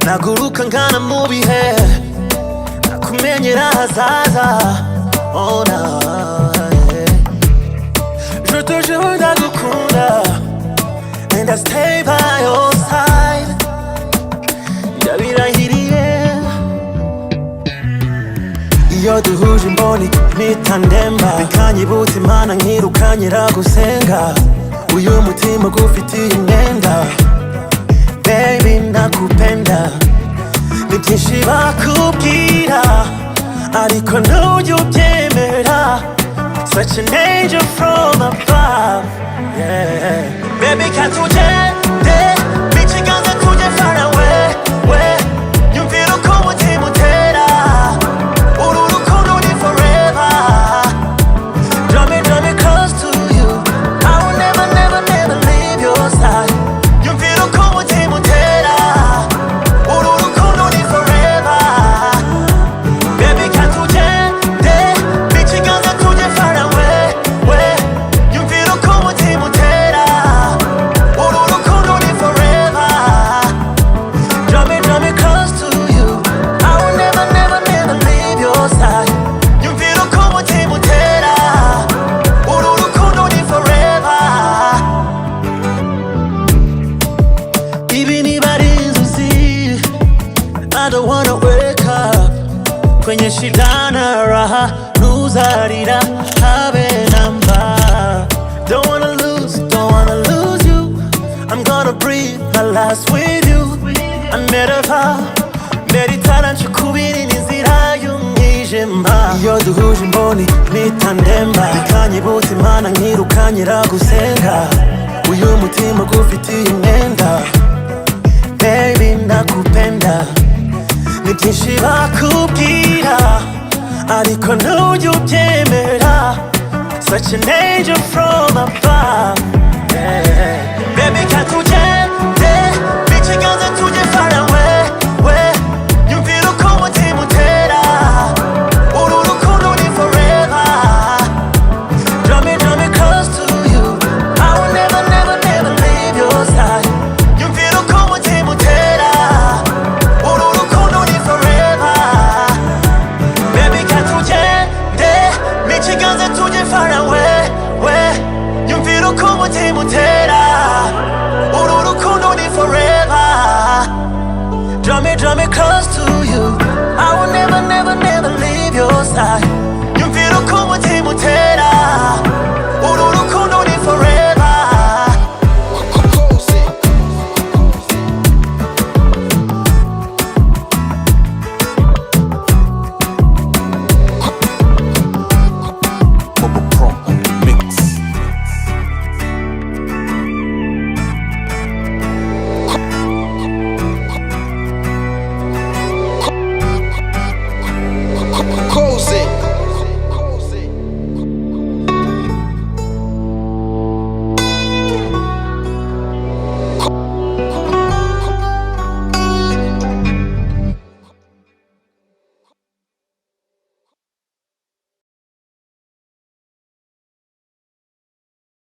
나구룩한 가난 무비해 나쿠면이라 하자자 Oh no Je te jure d'agukunda And I stay by your side 야비라히리에 iyo duhuje imboni nitandemba bikanye butima nkirukanyirago senga uyu mutima gufitiye imyenda Baby nakupenda ni byinshi bakubwira ariko ntujya ubyemera Such an angel from above yeah. Baby can't tugende 미치겠어 kujya far away Iyumvire uko umutima utera uru rukundo ni forever Draw me close to you I will never leave your side Iyumvire uko umutima utera uru rukundo ni forever Baby can't tugende 미치겠어 kujya far away Iyumvire uko umutima utera uru rukundo ni forever Draw me close to you I will never leave your side Iyumvire uko umutima utera uru rukundo ni forever Ibi ni Bari inzozi I don't wanna wake up kwenye shida na raha ntuzarira habe namba Don't wanna lose you I'm gonna breathe my last with you I never vow meditara nshukubira inzira y'umwijima iyo duhuje imboni nitandemba bikanye butima nkirukanyirago senga uyu mutima gufitiye imyenda Baby nakupenda ni byinshi bakubwira ariko ntujya ubyemera Such an angel from above yeah. Baby can't